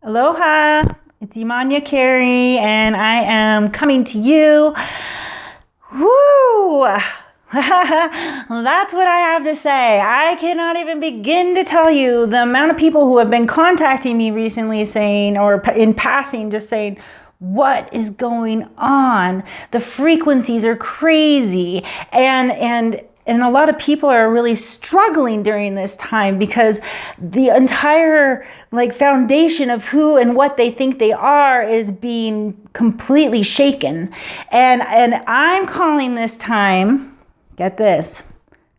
Aloha, it's Imanya Carey, and I am coming to you. Woo! That's what I have to say. I cannot even begin to tell you the amount of people who have been contacting me recently saying, or in passing, just saying, what is going on? The frequencies are crazy. And a lot of people are really struggling during this time because the entire foundation of who and what they think they are is being completely shaken. And I'm calling this time, get this,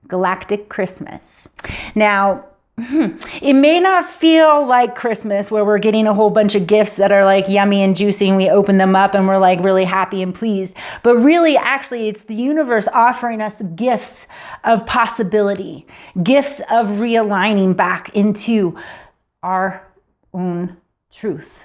Galactic Christmas. Now, it may not feel like Christmas where we're getting a whole bunch of gifts that are like yummy and juicy and we open them up and we're like really happy and pleased. But really, actually, it's the universe offering us gifts of possibility, gifts of realigning back into our own truth.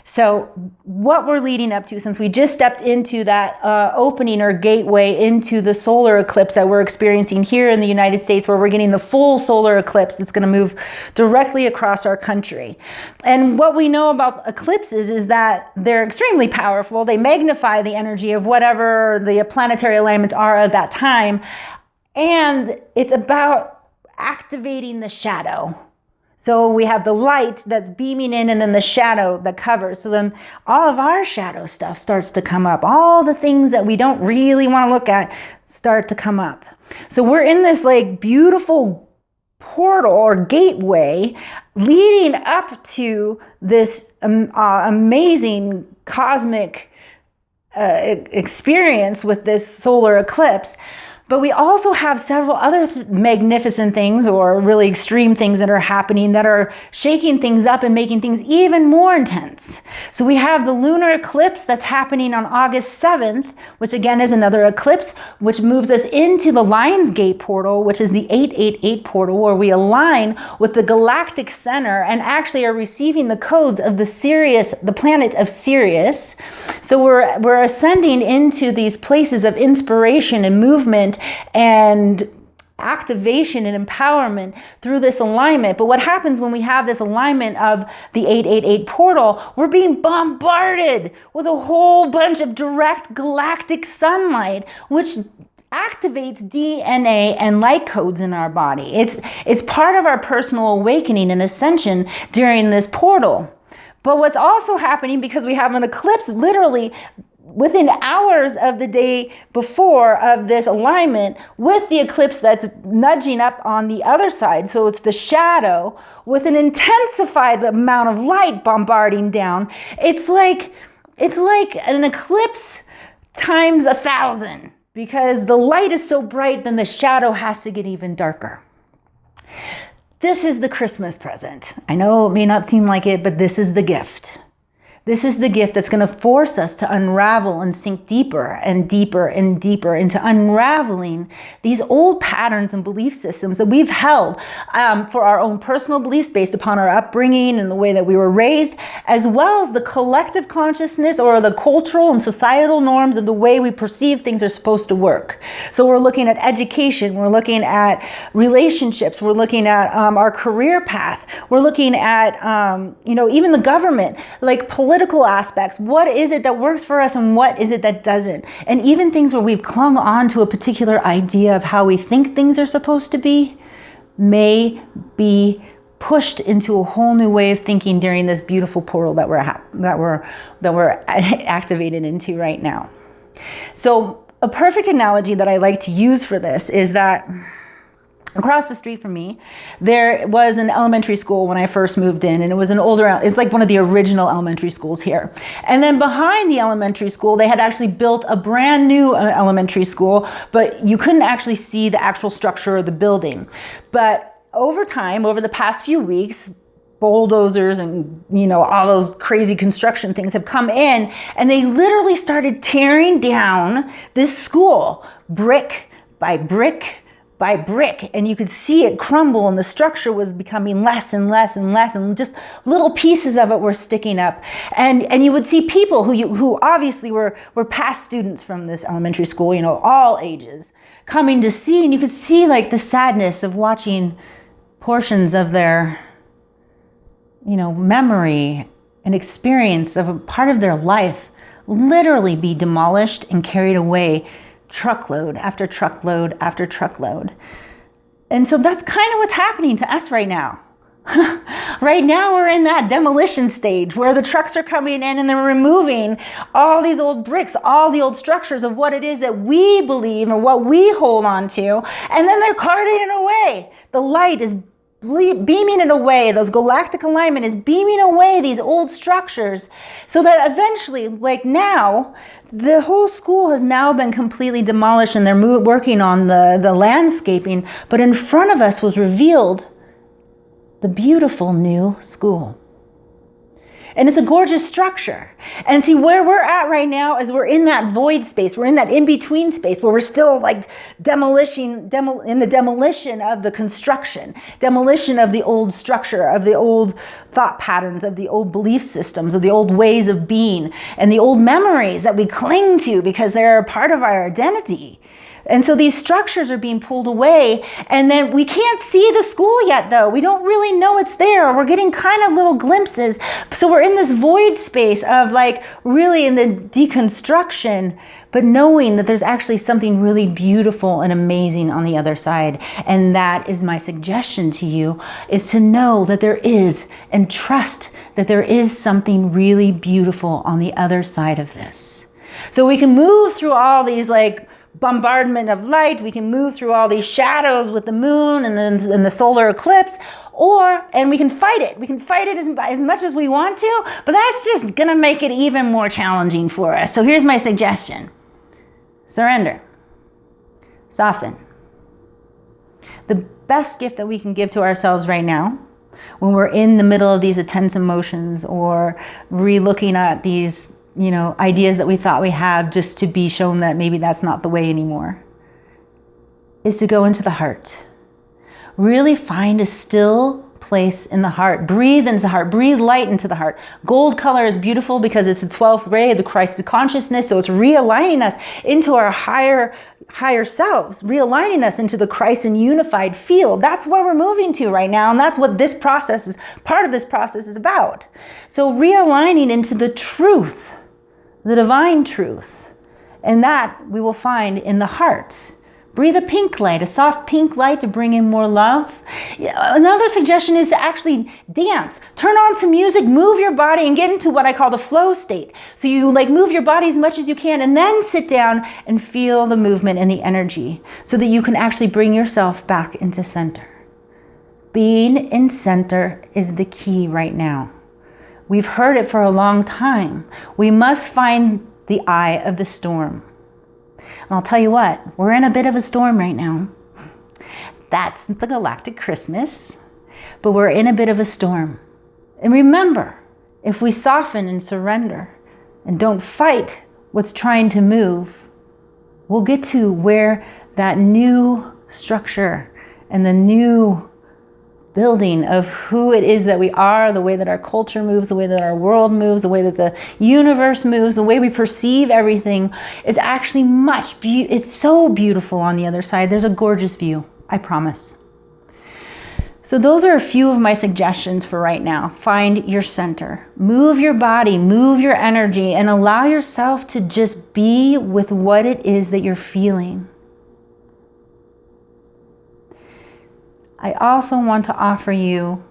So what we're leading up to, since we just stepped into that opening or gateway into the solar eclipse that we're experiencing here in the United States, where we're getting the full solar eclipse that's going to move directly across our country. And what we know about eclipses is that they're extremely powerful. They magnify the energy of whatever the planetary alignments are at that time. And it's about activating the shadow. So we have the light that's beaming in and then the shadow that covers. So then all of our shadow stuff starts to come up. All the things that we don't really want to look at start to come up. So we're in this beautiful portal or gateway leading up to this amazing cosmic experience with this solar eclipse. But we also have several other magnificent things or really extreme things that are happening that are shaking things up and making things even more intense. So we have the lunar eclipse that's happening on August 7th, which again is another eclipse, which moves us into the Lion's Gate portal, which is the 888 portal, where we align with the galactic center and actually are receiving the codes of the planet of Sirius. So we're ascending into these places of inspiration and movement and activation and empowerment through this alignment. But what happens when we have this alignment of the 888 portal, we're being bombarded with a whole bunch of direct galactic sunlight, which activates DNA and light codes in our body. It's part of our personal awakening and ascension during this portal. But what's also happening, because we have an eclipse literally within hours of the day before of this alignment, with the eclipse that's nudging up on the other side. So it's the shadow with an intensified amount of light bombarding down. It's like an eclipse times 1,000, because the light is so bright, then the shadow has to get even darker. This is the Christmas present. I know it may not seem like it, but this is the gift. This is the gift that's going to force us to unravel and sink deeper and deeper and deeper into unraveling these old patterns and belief systems that we've held for our own personal beliefs based upon our upbringing and the way that we were raised, as well as the collective consciousness or the cultural and societal norms of the way we perceive things are supposed to work. So we're looking at education, we're looking at relationships, we're looking at our career path, we're looking at even the government, like political aspects. What is it that works for us and what is it that doesn't? And even things where we've clung on to a particular idea of how we think things are supposed to be may be pushed into a whole new way of thinking during this beautiful portal that we're activated into right now. So a perfect analogy that I like to use for this is that across the street from me, there was an elementary school when I first moved in, and it was it's like one of the original elementary schools here. And then behind the elementary school, they had actually built a brand new elementary school, but you couldn't actually see the actual structure of the building. But over time, over the past few weeks, bulldozers and all those crazy construction things have come in, and they literally started tearing down this school brick by brick by brick, and you could see it crumble, and the structure was becoming less and less and less, and just little pieces of it were sticking up. And you would see people who obviously were past students from this elementary school, all ages, coming to see, and you could see the sadness of watching portions of their memory and experience of a part of their life literally be demolished and carried away, truckload after truckload after truckload. And so that's kind of what's happening to us right now. Right now we're in that demolition stage where the trucks are coming in and they're removing all these old bricks, all the old structures of what it is that we believe and what we hold on to, and then they're carting it away. The light is beaming it away. Those galactic alignment is beaming away these old structures, so that eventually, like now, the whole school has now been completely demolished and they're working on the landscaping, but in front of us was revealed the beautiful new school. And it's a gorgeous structure. And see, where we're at right now is we're in that void space. We're in that in-between space where we're still like in the demolition of the construction, demolition of the old structure, of the old thought patterns, of the old belief systems, of the old ways of being, and the old memories that we cling to because they're a part of our identity. And so these structures are being pulled away, and then we can't see the school yet, though. We don't really know it's there. We're getting kind of little glimpses. So we're in this void space of like really in the deconstruction, but knowing that there's actually something really beautiful and amazing on the other side. And that is my suggestion to you, is to know that there is, and trust that there is something really beautiful on the other side of this. So we can move through all these like bombardment of light, we can move through all these shadows with the moon and the solar eclipse, and we can fight it. We can fight it as much as we want to, but that's just gonna make it even more challenging for us. So here's my suggestion. Surrender. Soften. The best gift that we can give to ourselves right now, when we're in the middle of these intense emotions or re-looking at these ideas that we thought we have, just to be shown that maybe that's not the way anymore, is to go into the heart. Really find a still place in the heart. Breathe into the heart. Breathe light into the heart. Gold color is beautiful because it's the 12th ray of the Christ consciousness. So it's realigning us into our higher selves, realigning us into the Christ and unified field. That's where we're moving to right now. And that's what part of this process is about. So realigning into the truth, the divine truth, and that we will find in the heart. Breathe a pink light, a soft pink light, to bring in more love. Another suggestion is to actually dance. Turn on some music, move your body, and get into what I call the flow state. So you move your body as much as you can, and then sit down and feel the movement and the energy, so that you can actually bring yourself back into center. Being in center is the key right now. We've heard it for a long time. We must find the eye of the storm. And I'll tell you what, we're in a bit of a storm right now. That's the galactic Christmas, but we're in a bit of a storm. And remember, if we soften and surrender and don't fight what's trying to move, we'll get to where that new structure and the new building of who it is that we are, the way that our culture moves, the way that our world moves, the way that the universe moves, the way we perceive everything is actually it's so beautiful on the other side. There's a gorgeous view, I promise. So those are a few of my suggestions for right now. Find your center. Move your body, move your energy, and allow yourself to just be with what it is that you're feeling. I also want to offer you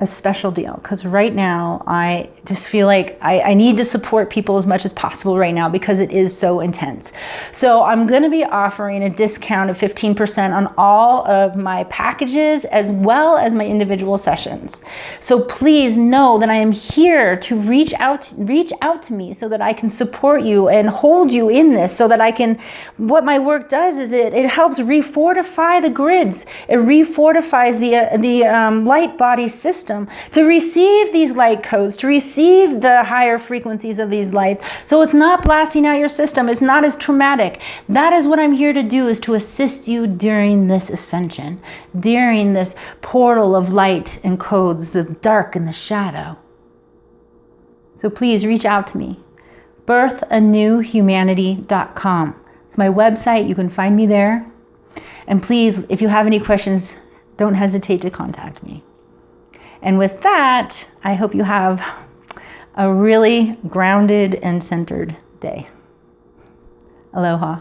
a special deal, because right now I just feel like I need to support people as much as possible right now because it is so intense. So I'm going to be offering a discount of 15% on all of my packages as well as my individual sessions. So please know that I am here to reach out to me so that I can support you and hold you in this, so that I can, what my work does is it helps refortify the grids. It refortifies the light body system to receive these light codes, to receive the higher frequencies of these lights, so it's not blasting out your system. It's not as traumatic. That is what I'm here to do, is to assist you during this ascension, during this portal of light and codes, the dark and the shadow. So please reach out to me. birthanewhumanity.com. It's my website. You can find me there. And please, if you have any questions, don't hesitate to contact me. And with that, I hope you have a really grounded and centered day. Aloha.